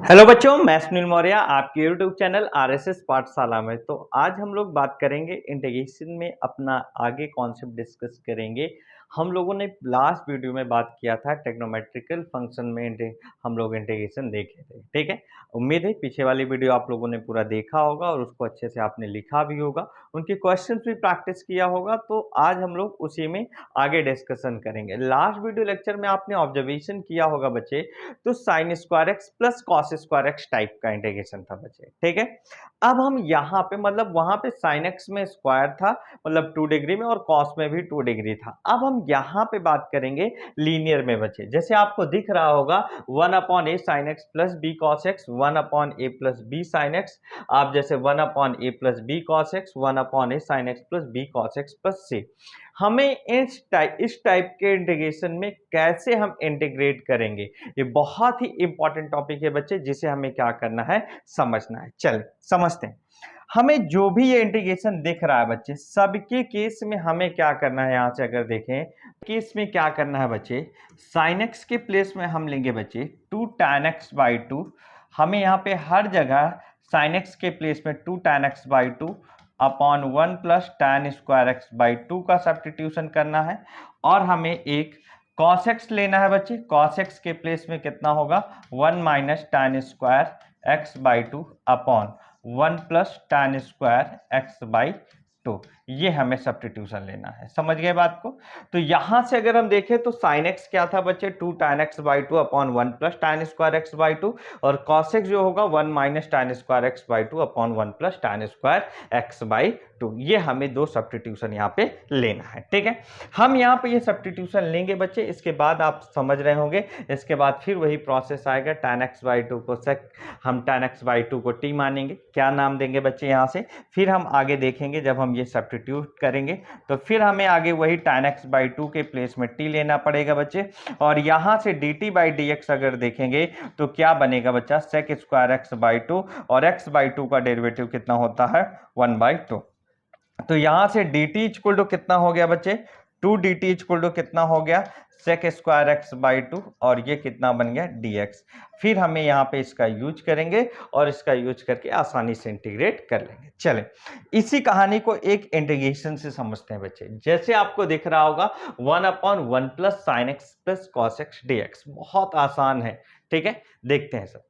Hello बच्चों, मैं सुनील मौर्य आपके यूट्यूब चैनल आरएसएस पाठशाला में। तो आज हम लोग बात करेंगे इंटीग्रेशन में अपना आगे कॉन्सेप्ट डिस्कस करेंगे। हम लोगों ने लास्ट वीडियो में बात किया था ट्रिग्नोमेट्रिकल फंक्शन में हम लोग इंटीग्रेशन देखे थे, ठीक है। उम्मीद है पीछे वाली वीडियो आप लोगों ने पूरा देखा होगा और उसको अच्छे से आपने लिखा भी होगा, उनके क्वेश्चन भी प्रैक्टिस किया होगा। तो आज हम लोग उसी में आगे डिस्कशन करेंगे। लास्ट वीडियो लेक्चर में आपने ऑब्जर्वेशन किया होगा बच्चे, तो sine square x plus cos square x type का इंटीग्रेशन था बच्चे, ठीक है। अब हम यहाँ पे मतलब वहां पे साइन एक्स में स्क्वायर था, मतलब 2 डिग्री में, और कॉस में भी 2 डिग्री था। अब हम यहाँ पे बात करेंगे लीनियर में बच्चे। जैसे आपको दिख रहा होगा 1 upon a sine x plus b cos x, 1 upon a plus b sine x. आप जैसे 1 upon a plus b cos x, 1 upon a sine x plus b cos x plus c. हमें इस टाइप के integration में कैसे हम integrate करेंगे, ये बहुत ही इंपॉर्टेंट टॉपिक है बच्चे, जिसे हमें क्या करना है, समझना है। चल समझते हैं। हमें जो भी ये इंटीग्रेशन दिख रहा है बच्चे, सबके केस में हमें क्या करना है, यहां से अगर देखें केस में क्या करना है बच्चे, साइन एक्स के प्लेस में हम लेंगे बच्चे 2 tan x बाई 2। हमें यहाँ पे हर जगह साइन एक्स के प्लेस में 2 tan x by 2 upon 1 plus tan square x by 2 का सब्स्टिट्यूशन करना है। और हमें एक cos x लेना है बच्चे। cos x के प्लेस में कितना होगा, 1 minus tan square x by 2 upon 1 plus tan square x by 2। ये हमें सब्स्टिट्यूशन लेना है, समझ गए बात को। तो यहां से अगर हम देखें तो साइन एक्स क्या था बच्चे, 2 tan x by 2 upon 1 plus tan square x by 2, और cos x जो होगा 1 minus tan square x by 2 upon 1 plus tan square x by 2। ये हमें दो सब्स्टिट्यूशन यहाँ पे लेना है, ठीक है। हम यहाँ पे ये सब्स्टिट्यूशन लेंगे बच्चे, इसके बाद आप समझ रहे होंगे, इसके बाद फिर वही प्रोसेस आएगा। tan x बाई 2 को हम tan x बाई 2 को t मानेंगे, क्या नाम देंगे बच्चे यहाँ से, फिर हम आगे देखेंगे जब हम ये सब्स्टिट्यूट करेंगे तो फिर हमें आगे वही tan x बाई 2 के प्लेस में t लेना पड़ेगा बच्चे। और यहाँ से dt बाई dx अगर देखेंगे तो क्या बनेगा बच्चा, sec स्क्वायर एक्स बाई 2, और x बाई 2 का डेरिवेटिव कितना होता है, 1 बाई 2। तो यहां से dt इक्वल टू कितना हो गया बच्चे, 2 dt इक्वल टू कितना हो गया, sec स्क्वायर एक्स बाई 2, और ये कितना बन गया dx। फिर हमें यहाँ पे इसका यूज करेंगे और इसका यूज करके आसानी से इंटीग्रेट कर लेंगे। चलें इसी कहानी को एक इंटीग्रेशन से समझते हैं बच्चे। जैसे आपको दिख रहा होगा 1 upon 1 plus sign x plus cos x dx, बहुत आसान है, ठीक है। देखते हैं सर।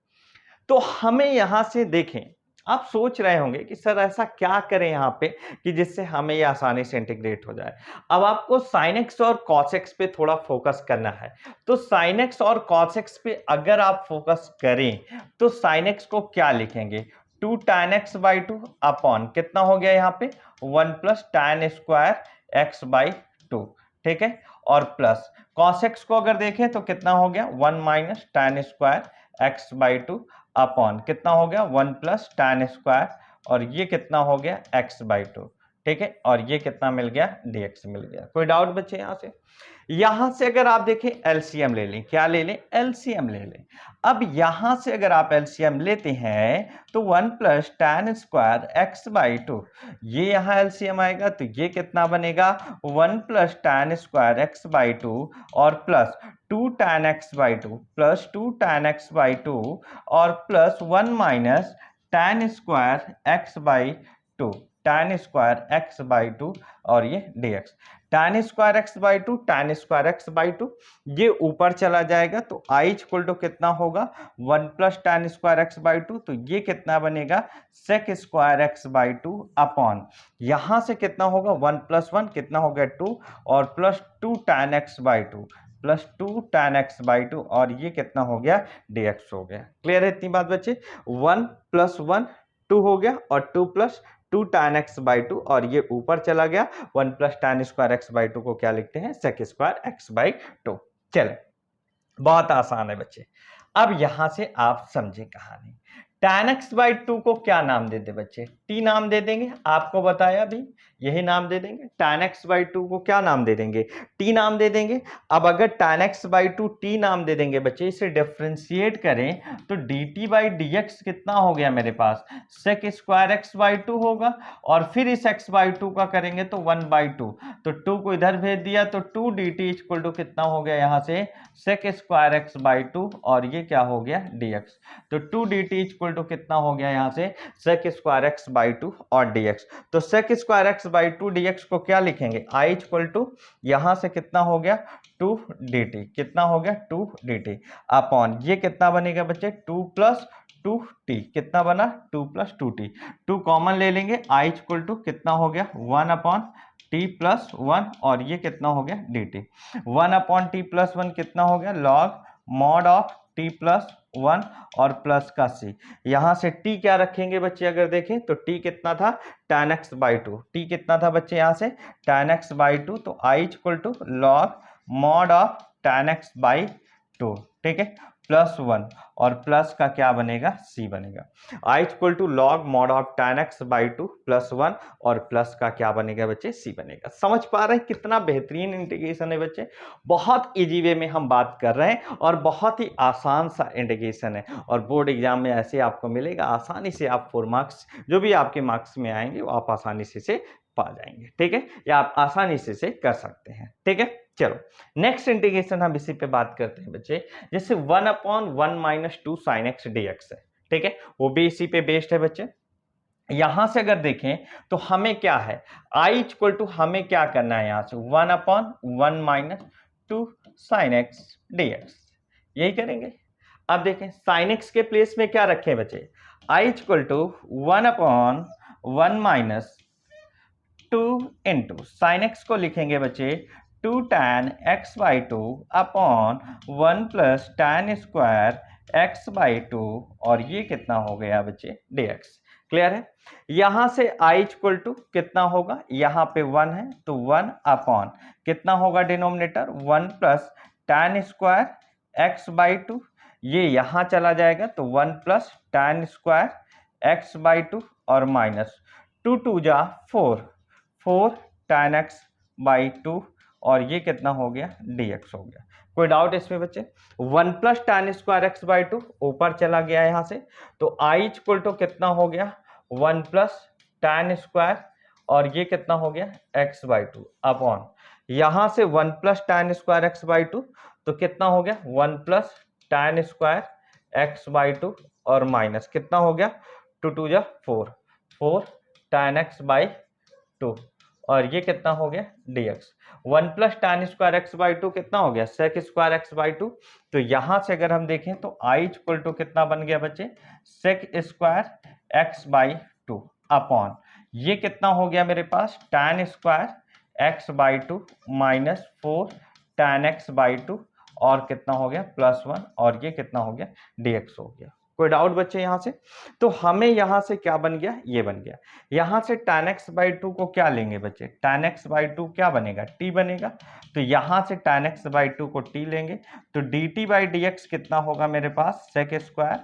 तो हमें यहां से देखें, आप सोच रहे होंगे कि सर ऐसा क्या करें यहाँ पे कि जिससे हमें ये आसानी से इंटीग्रेट हो जाए। अब आपको sin x और cos x पे थोड़ा फोकस करना है। तो sin x और cos x पे अगर आप फोकस करें तो sin x को क्या लिखेंगे, 2 tan x बाई 2 अपॉन कितना हो गया यहाँ पे, 1 plus tan square x by 2, ठीक है। और प्लस cos x को अगर देखें तो कितना हो गया, 1 minus tan square x by 2 upon कितना हो गया, 1 प्लस tan स्क्वायर, और ये कितना हो गया, x बाई 2, ठीक है। और ये कितना मिल गया, dx मिल गया। कोई डाउट बच्चे यहां से अगर आप देखें एलसीएम ले लें, क्या ले लें, एलसीएम ले लें। अब यहां से अगर आप एलसीएम लेते हैं तो 1 plus tan square x by 2, ये यहां एलसीएम आएगा तो ये कितना बनेगा, 1 plus tan square x by 2 और plus 2 tan x by 2 plus 2 tan x by 2 और plus 1 minus tan square x by 2, tan square x by 2, और ये dx। tan square x by 2, tan square x by 2, ये ऊपर चला जाएगा तो i equal to कितना होगा, 1 plus tan square x by 2, तो ये कितना बनेगा, sec square x by 2 upon यहां से कितना होगा, 1 प्लस 1 कितना हो गया 2, और plus 2 tan x by 2 plus 2 tan x by 2, और ये कितना हो गया, dx हो गया। क्लियर है इतनी बात बच्चे, 1 प्लस 1 2 हो गया, और 2 प्लस 2 tan x बाई 2, और ये ऊपर चला गया, 1 plus tan square x by 2 को क्या लिखते हैं, sec स्क्वायर एक्स बाई 2। चले बहुत आसान है बच्चे। अब यहां से आप समझे कहानी, tan x बाई 2 को क्या नाम दे दे बच्चे, t नाम दे देंगे, आपको बताया भी यही नाम दे देंगे। tan x बाई टू को क्या नाम दे देंगे, t नाम दे देंगे। अब अगर tan x by two t नाम दे देंगे बच्चे, इसे डिफ्रेंशिएट करें तो dt बाई dx कितना हो गया मेरे पास, sec square x by two होगा, और फिर इस x बाई टू का करेंगे तो 1/2, तो 2 को इधर भेज दिया तो 2 dt इक्वल टू कितना हो गया यहाँ से sec square x by two, और ये क्या हो गया dx, तो 2 dt इक्वल टू कितना हो गया यहाँ से sec square x by two और dx। तो sec square x by two dx को क्या लिखेंगे, I इक्वल टू यहाँ से कितना हो गया 2 dt, कितना हो गया 2 dt अपॉन ये कितना बनेगा बच्चे 2 प्लस 2t, कितना बना 2 प्लस 2t, 2 कॉमन ले लेंगे, I इक्वल टू कितना हो गया 1 अपॉन t प्लस 1, और ये कितना हो गया dt, 1 अपॉन t प्लस 1 कितना हो गया log mod of t plus 1 और प्लस का c। यहां से t क्या रखेंगे बच्चे, अगर देखें तो t कितना था tan x by two, t कितना था बच्चे यहां से tan x बाई टू, तो I equal to log mod of tan x by टू, ठीक है, प्लस 1 और प्लस का क्या बनेगा c बनेगा। I equal to log mod of tan x by two plus 1 और प्लस का क्या बनेगा बच्चे c बनेगा। समझ पा रहे हैं कितना बेहतरीन इंटीग्रेशन है बच्चे, बहुत इजी वे में हम बात कर रहे हैं और बहुत ही आसान सा इंटीग्रेशन है, और बोर्ड एग्जाम में ऐसे आपको मिलेगा, आसानी से आप 4 मार्क्स जो भी आपके मार्क्स में आएंगे वो आप आसानी से पा जाएंगे, ठीक है, या आप आसानी से कर सकते हैं, ठीक है। चलो नेक्स्ट इंटीग्रेशन हम इसी पे बात करते हैं बच्चे, जैसे 1 upon 1 minus 2 sine x D x है, ठीक है, वो भी इसी पे बेस्ड है बच्चे। यहां से अगर देखें तो हमें क्या है, I इक्वल टू हमें क्या करना है यहां से 1 upon 1 minus 2 sine x D x, यही करेंगे। अब देखें साइन एक्स के प्लेस में क्या रखें बच्चे, I equal to 1 upon 1 minus 2 into sine x को लिखेंगे बच्चे 2 tan x by two upon 1 plus tan square x by two, और ये कितना हो गया बच्चे dx। क्लियर है। यहां से I इक्वल टू कितना होगा, यहां पे 1 है तो 1 अपॉन कितना होगा denominator 1 plus tan square x by two, ये यहां चला जाएगा तो 1 plus tan square x by two और माइनस 2 2 जा 4 tan x बाई टू, और ये कितना हो गया dx हो गया। कोई डाउट इसमें बच्चे, 1 plus tan square x by to ऊपर चला गया यहां से, तो I इक्वल टू कितना हो गया 1 प्लस tan स्क्वायर, और ये कितना हो गया x बाई टू अपॉन यहां से 1 plus tan square x by two, तो कितना हो गया 1 plus tan square x by two और माइनस कितना हो गया 2 2 जा 4 tan x बाई टू, और ये कितना हो गया dx। 1 plus tan square x by to कितना हो गया sec square x by two, तो यहां से अगर हम देखें तो I इक्वल टू कितना बन गया बच्चे sec square x by two upon ये कितना हो गया मेरे पास tan square x by to minus 4 tan x by two, और कितना हो गया प्लस 1, और ये कितना हो गया dx हो गया। कोई डाउट बच्चे यहां से, तो हमें यहां से क्या बन गया, ये बन गया। यहां से tan x बाई टू को क्या लेंगे बच्चे, tan x बाई टू क्या बनेगा t बनेगा, तो यहां से tan x बाई टू को t लेंगे तो dt बाई dx कितना होगा मेरे पास sec square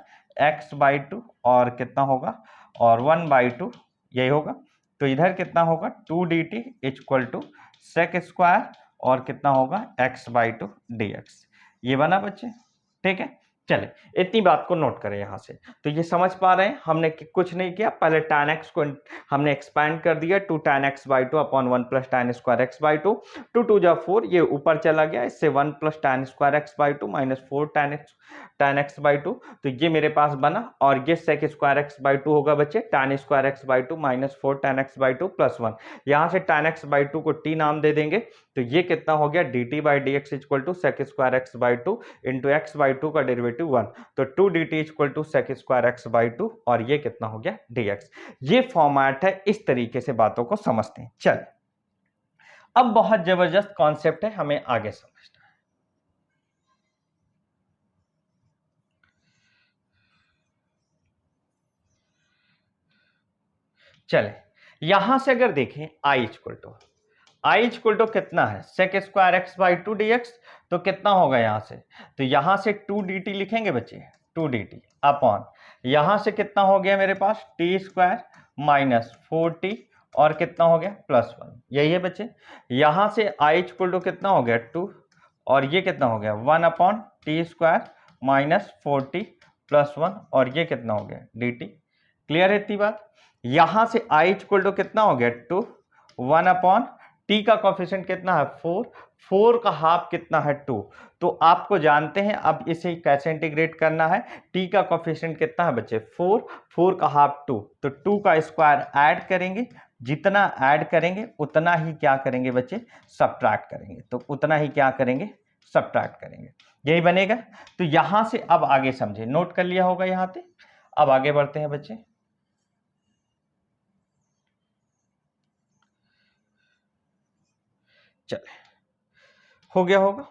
x by two, और कितना होगा और 1 बाई टू यही होगा, तो इधर कितना होगा 2 dt equal to sec square और कितना होगा x बाई टू dx। ये बना बच्चे, ठीक है। चले इतनी बात को नोट करें यहां से, तो ये समझ पा रहे हैं हमने कुछ नहीं किया, पहले tan x को हमने एक्सपैंड कर दिया 2 tan x by two upon 1 plus tan square x by to, 2 2 जा 4 ये ऊपर चला गया, इससे 1 plus tan square x by to minus 4 tan x by two, तो ये मेरे पास बना, और ये sec square x by to होगा बच्चे tan square x by to minus 4 tan x by two plus 1, यहां से tan x बाई टू को t नाम दे देंगे, तो ये कितना हो गया dt by dx equal to sec square x by two into x by two का डेरिवेटिव 1, तो 2 dt equal to sec square x by two, और ये कितना हो गया dx। ये फॉर्मेट है, इस तरीके से बातों को समझते हैं। चल अब बहुत जबरदस्त कॉन्सेप्ट है, हमें आगे समझना है। चले यहां से अगर देखें I इक्वल टू कितना है sec square x by to dx, तो कितना होगा यहां से, तो यहां से 2 dt लिखेंगे बच्चे 2 dt अपॉन यहां से कितना हो गया मेरे पास t स्क्वायर माइनस 4t और कितना हो गया +1, यही है बच्चे। यहाँ से I इक्वल टू कितना हो गया 2 और ये कितना हो गया 1/t² माइनस 4t + 1 और ये कितना हो गया dt। क्लियर है इतनी बात। यहाँ से I इक्वल टू कितना हो गया 2, 1/t का कोफिशिएंट कितना है 4, 4 का हाफ कितना है 2। तो आपको जानते हैं अब इसे कैसे इंटीग्रेट करना है। t का कोफिशिएंट कितना है बच्चे 4, 4 का हाफ 2, तो 2 का स्क्वायर ऐड करेंगे, जितना ऐड करेंगे उतना ही क्या करेंगे बच्चे सब्ट्रैक्ट करेंगे, तो उतना ही क्या करेंगे सब्ट्रैक्ट करेंगे, यही बनेगा। तो यहां से अब आगे समझे, नोट कर लिया होगा यहां पे। अब आगे बढ़ते हैं बच्चे। चले, हो गया होगा।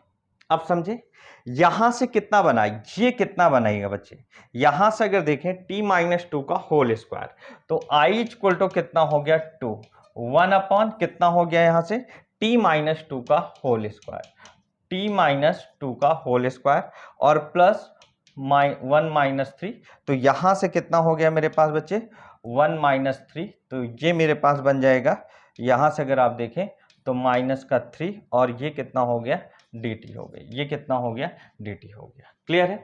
अब समझे यहां से कितना बना, ये कितना बनाएगा बच्चे, यहां से अगर देखें t-2 का होल स्क्वायर, तो I इक्वल टू कितना हो गया 2, 1 कितना हो गया यहां से t-2 का होल स्क्वायर, t-2 का होल स्क्वायर और प्लस 1 - 3, तो यहां से कितना हो गया मेरे पास बच्चे 1 - 3, तो ये मेरे पास बन जाएगा, यहां से अगर आप देखें तो -3 और ये कितना हो गया dt हो गया, ये कितना हो गया dt हो गया। क्लियर है।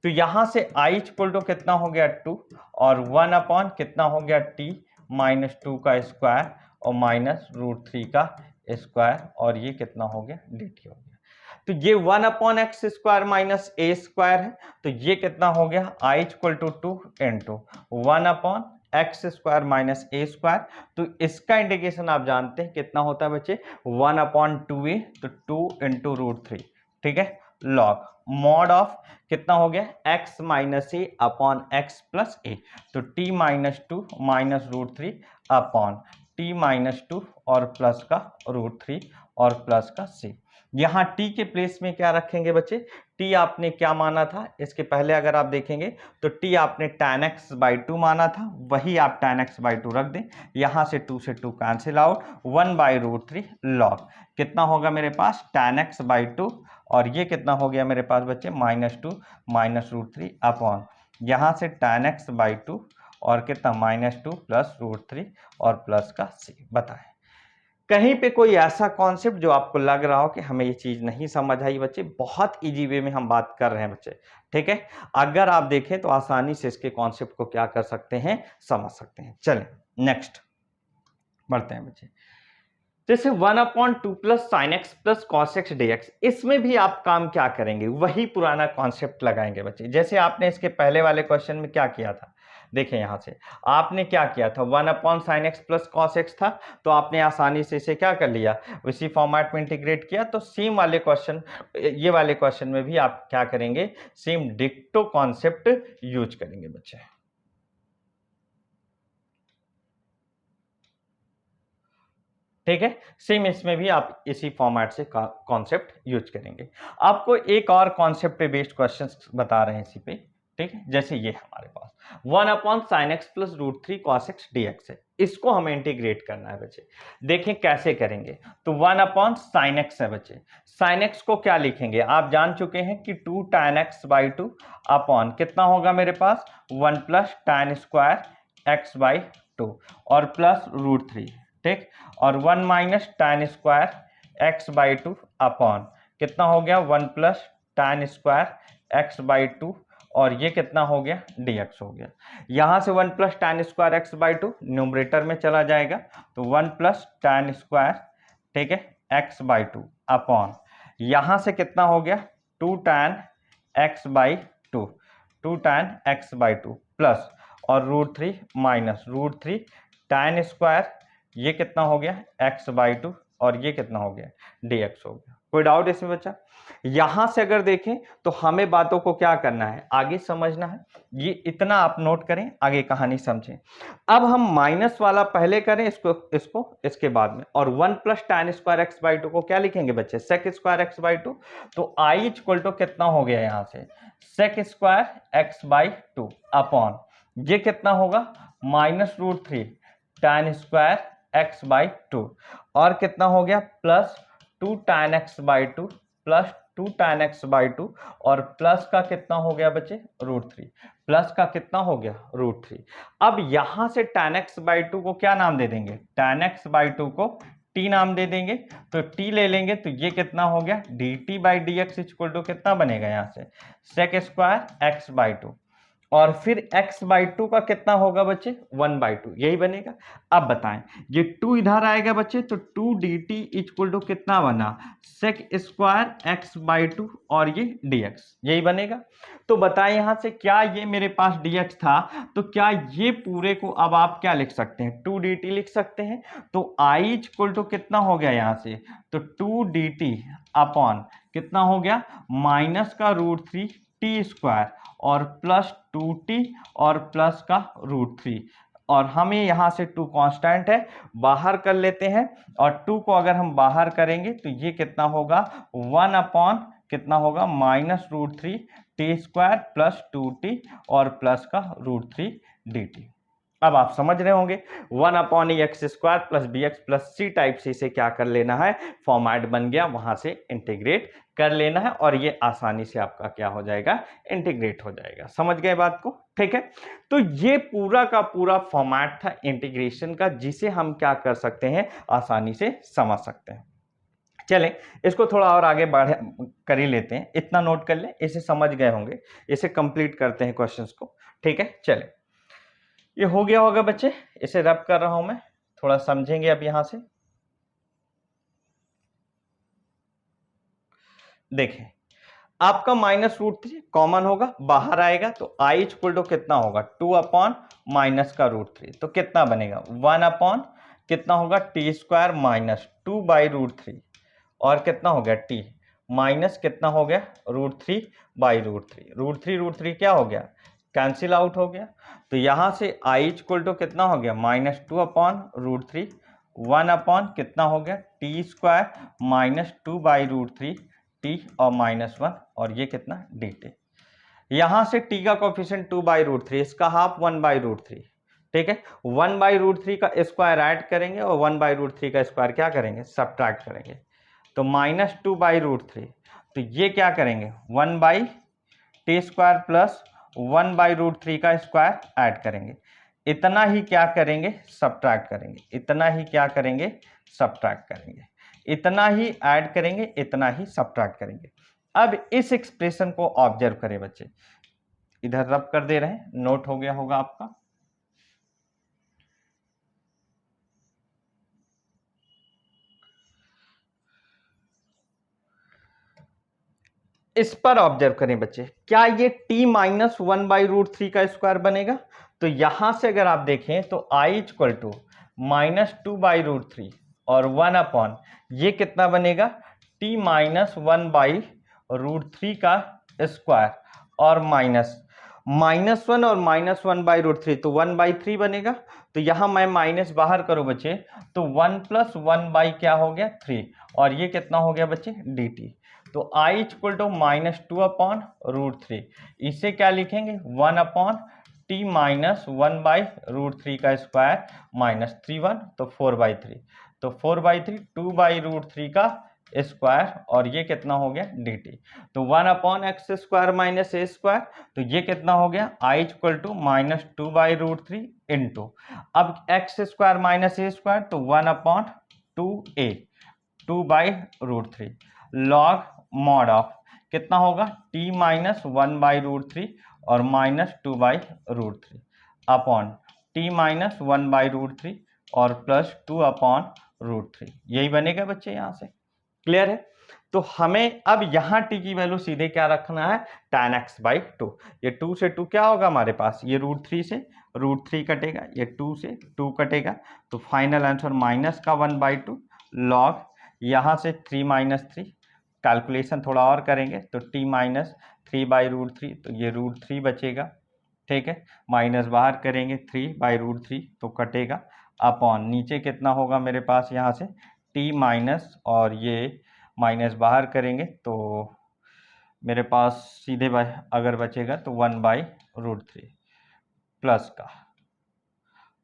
तो यहां से I इक्वल टू कितना हो गया 2 और 1 कितना हो गया t-2 का स्क्वायर और -√3 का स्क्वायर और ये कितना हो गया dt हो गया। तो ये 1/x² माइनस a स्क्वायर है, तो ये कितना हो गया I equal to 2 into 1/x² minus a square. तो इसका इंटीग्रेशन आप जानते हैं कितना होता है बच्चे 1/2a, तो 2 इंटू √3, ठीक है, लॉग मॉड ऑफ कितना हो गया x minus a upon x plus a, तो t-2 माइनस √3 अपॉन t-2 और प्लस का √3 और प्लस का c। यहाँ t के प्लेस में क्या रखेंगे बच्चे, t आपने क्या माना था इसके पहले अगर आप देखेंगे तो t आपने tan x/2 माना था, वही आप tan x/2 रख दें, यहाँ से 2 से 2 कैंसिल आउट, 1/√3 लॉग कितना होगा मेरे पास tan x/2 और ये कितना हो गया मेरे पास बच्चे -2 माइनस √3 अपॉन यहाँ से tan x/2 और कितना -2 प्लस √3 और प्लस का c। बताएं कहीं पे कोई ऐसा कॉन्सेप्ट जो आपको लग रहा हो कि हमें ये चीज नहीं समझ आई बच्चे, बहुत इजी वे में हम बात कर रहे हैं बच्चे, ठीक है। अगर आप देखें तो आसानी से इसके कॉन्सेप्ट को क्या कर सकते हैं समझ सकते हैं। चलें नेक्स्ट बढ़ते हैं बच्चे। जैसे 1/2 plus sign x plus cos x dx, इसमें भी आप काम क्या करेंगे वही पुराना कॉन्सेप्ट लगाएंगे बच्चे। जैसे आपने इसके पहले वाले क्वेश्चन में क्या किया था, देखें यहां से आपने क्या किया था 1/sin x plus cos x था, तो आपने आसानी से इसे क्या कर लिया उसी फॉर्मेट में इंटीग्रेट किया। तो सेम वाले क्वेश्चन, ये वाले क्वेश्चन में भी आप क्या करेंगे सेम डिक्टो कॉन्सेप्ट यूज करेंगे बच्चे, ठीक है। सेम इसमें भी आप इसी फॉर्मेट से कॉन्सेप्ट यूज करेंगे। आपको एक और कॉन्सेप्ट पे बेस्ड क्वेश्चंस बता रहे हैं इसी पे, ठीक है। जैसे ये हमारे पास 1/sin x plus √3 cos x dx है, इसको हमें इंटीग्रेट करना है बच्चे। देखें कैसे करेंगे, तो 1/sin x है बच्चे, sin x को क्या लिखेंगे आप जान चुके हैं कि 2 tan x/2 अपॉन कितना होगा मेरे पास 1 प्लस tan स्क्वायर x/2 और प्लस √3, ठीक, और 1 minus tan square x/2 upon कितना हो गया 1 प्लस tan स्क्वायर x/2 और ये कितना हो गया dx हो गया। यहां से 1 plus tan square x/2 numerator में चला जाएगा, तो 1 प्लस tan स्क्वायर, ठीक है, x/2 अपॉन यहां से कितना हो गया 2 tan x/2, 2 tan x/2 plus और √3 माइनस √3 tan स्क्वायर, ये कितना हो गया x/2 और ये कितना हो गया dx हो गया। कोई डाउट इसमें बच्चा? यहां से अगर देखें तो हमें बातों को क्या करना है आगे समझना है, ये इतना आप नोट करें, आगे कहानी समझें। अब हम माइनस वाला पहले करें, इसको इसके बाद में, और 1 प्लस tan स्क्वायर x/2 को क्या लिखेंगे बच्चे sec स्क्वायर x/2, तो I इक्वल टू कितना हो गया यहां से sec स्क्वायर x/2 अपॉन ये कितना होगा -√3 tan स्क्वायर x/2 और कितना हो गया plus 2 tan x/2 plus two tan x by two, और प्लस का कितना हो गया बच्चे, √3, प्लस का कितना हो गया, √3। अब यहां से tan x बाई टू को क्या नाम दे देंगे, tan x बाई टू को t नाम दे देंगे, तो t ले लेंगे, तो ये कितना हो गया, dt by d x equal to कितना बनेगा, यहां से sec square x by two, और फिर x बाई टू का कितना होगा बच्चे, 1 बाई टू, यही बनेगा। अब बताएं, ये 2 इधर आएगा बच्चे, तो 2 dt इक्वल टू कितना बना, sec square x by two, और ये dx, यही बनेगा। तो बताएं यहां से, क्या ये मेरे पास dx था, तो क्या ये पूरे को अब आप क्या लिख सकते हैं, 2 dt लिख सकते हैं। तो I इक्वल टू कितना हो गया यहां से, तो 2 dt अपॉन कितना हो गया, माइनस का √3 टी स्क्वायर, और प्लस 2t, और प्लस का √3, और हमें यहां से 2 कांस्टेंट है, बाहर कर लेते हैं, और 2 को अगर हम बाहर करेंगे तो ये कितना होगा, 1 अपॉन कितना होगा, -√3 टी स्क्वायर प्लस 2t, और प्लस का √3 dt। अब आप समझ रहे होंगे, 1 upon x square plus b x plus c type से इसे क्या कर लेना है, फॉर्मेट बन गया, वहां से इंटीग्रेट कर लेना है, और ये आसानी से आपका क्या हो जाएगा, इंटीग्रेट हो जाएगा। समझ गए बात को, ठीक है। तो ये पूरा का पूरा फॉर्मेट था इंटीग्रेशन का, जिसे हम क्या कर सकते हैं, आसानी से समझ सकते हैं। चलें, इसको थोड़ा और आगे बढ़ कर ही लेते हैं, इतना नोट कर ले, इसे समझ गए होंगे, इसे कंप्लीट करते हैं क्वेश्चंस को, ठीक है। चलें, ये हो गया होगा बच्चे, इसे रब कर रहा हूं मैं, थोड़ा समझेंगे अब यहां से। देखें, आपका -√3 कॉमन होगा, बाहर आएगा, तो I इक्वल टू कितना होगा, 2 अपॉन माइनस का √3, तो कितना बनेगा, 1 अपॉन कितना होगा, टी स्क्वायर माइनस 2 बाई √3, और कितना हो गया t, माइनस कितना हो गया, √3 बाई √3, √3 क्या हो गया, कैंसिल आउट हो गया। तो यहां से I इक्वल टू कितना हो गया, -2 अपॉन √3, 1 अपॉन कितना हो गया, टी स्क्वायर -2 बाई √3 t, और -1, और ये कितना dt। यहां से t का कोफिशिएंट 2 बाई √3, इसका हाफ 1 बाई √3, ठीक है। 1 बाई √3 का स्क्वायर ऐड करेंगे, और 1 बाई √3 का स्क्वायर क्या करेंगे, सब्ट्रैक्ट करेंगे, तो -2 बाई √3, तो ये क्या करेंगे, 1 by T square plus 1 by √3 का स्क्वायर ऐड करेंगे, इतना ही क्या करेंगे, सब्ट्रैक्ट करेंगे, इतना ही क्या करेंगे, सब्ट्रैक्ट करेंगे, इतना ही ऐड करेंगे, इतना ही सब्ट्रैक्ट करेंगे। अब इस एक्सप्रेशन को ऑब्जर्व करें बच्चे, इधर रब कर दे रहे हैं, नोट हो गया होगा आपका। इस पर ऑब्जर्व करें बच्चे, क्या ये t माइनस 1 बाई √3 का स्क्वायर बनेगा। तो यहां से अगर आप देखें तो I इक्वल टू -2 बाई √3 और 1 अपॉन ये कितना बनेगा, t माइनस 1 बाई √3 का स्क्वायर, और -1 और -1 बाई √3, तो 1 बाई 3 बनेगा। तो यहां मैं माइनस बाहर करूं बच्चे, तो 1 प्लस 1 बाई क्या हो गया, 3, और ये कितना हो गया बच्चे, dt। तो I इक्वल टू -2 अपॉन √3, इसे क्या लिखेंगे, 1 अपॉन t माइनस 1 बाई √3 का स्क्वायर -3 तो 4 बाई 3, तो 4 बाई 3 2 बाई √3 का स्क्वायर, और ये कितना हो गया dt। तो 1 upon x square minus a square, तो ये कितना हो गया, I equal to -2 by √3 into, अब x square minus a square, तो 1 upon 2a 2 by √3 log mod of कितना होगा, t माइनस 1 बाई √3 और -2 by √3 upon t minus 1 by √3 और प्लस 2 अपॉन √3, यही बनेगा बच्चे। यहां से क्लियर है। तो हमें अब यहां t की वैल्यू सीधे क्या रखना है, tan x बाई 2। ये 2 से 2 क्या होगा हमारे पास, ये √3 से √3 कटेगा, ये 2 से 2 कटेगा, तो फाइनल आंसर माइनस का 1 बाई 2 लॉग, यहाँ से 3 माइनस 3, कैलकुलेशन थोड़ा और करेंगे तो t माइनस 3 बाई √3, तो ये √3 बचेगा, ठीक है। माइनस बाहर करेंगे 3 बाई √3 तो कटेगा, अपॉन नीचे कितना होगा मेरे पास, यहाँ से t माइनस, और ये माइनस बाहर करेंगे तो मेरे पास सीधे अगर बचेगा तो 1 बाई √3 प्लस का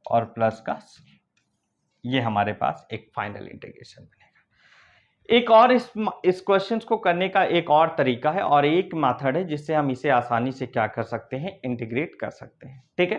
और प्लस का, ये हमारे पास एक फाइनल इंटीग्रेशन बनेगा। एक और इस क्वेश्चंस को करने का एक और तरीका है और एक मेथड है जिससे हम इसे आसानी से क्या कर सकते हैं, इंटीग्रेट कर सकते हैं। ठीक है,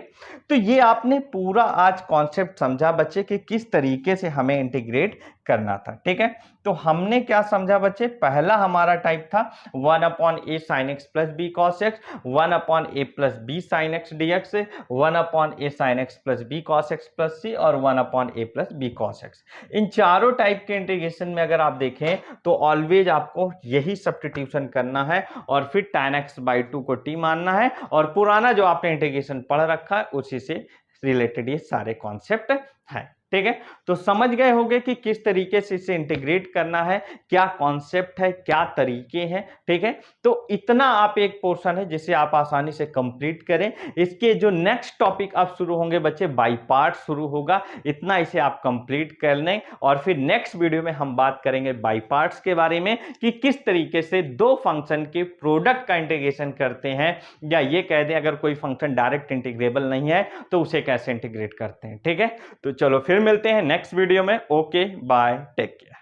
तो ये आपने पूरा आज कॉन्सेप्ट समझा बच्चे कि किस तरीके से हमें इंटीग्रेट करना था। ठीक है, तो हमने क्या समझा बच्चे, पहला हमारा टाइप था 1/a sin x plus b cos x, 1/a plus b sin x dx, 1/a sin x plus b cos x plus c और 1/a plus b cos x। इन चारों टाइप के इंटीग्रेशन में अगर आप देखें तो ऑलवेज आपको यही सब्स्टिट्यूशन करना है और फिर tan x/2 को t मानना है और पुराना जो आपने इंटीग्रेशन पढ़ रखा है उसी से रिलेटेड ये सारे कॉन्सेप्ट है। ठीक है, तो समझ गए होंगे कि किस तरीके से इसे इंटीग्रेट करना है, क्या कॉन्सेप्ट है, क्या तरीके हैं। ठीक है, तो इतना आप एक पोर्शन है जिसे आप आसानी से कंप्लीट करें। इसके जो नेक्स्ट टॉपिक अब शुरू होंगे बच्चे, बाई पार्ट शुरू होगा, इतना इसे आप कंप्लीट कर लें और फिर नेक्स्ट वीडियो में हम बात करेंगे बाई पार्ट्स के बारे में कि किस तरीके से दो फंक्शन के प्रोडक्ट का इंटीग्रेशन करते हैं, या ये कह दें अगर कोई फंक्शन डायरेक्ट इंटीग्रेबल नहीं है तो उसे कैसे इंटीग्रेट करते हैं। ठीक है, तो चलो फिर मिलते हैं नेक्स्ट वीडियो में। Okay bye, take care.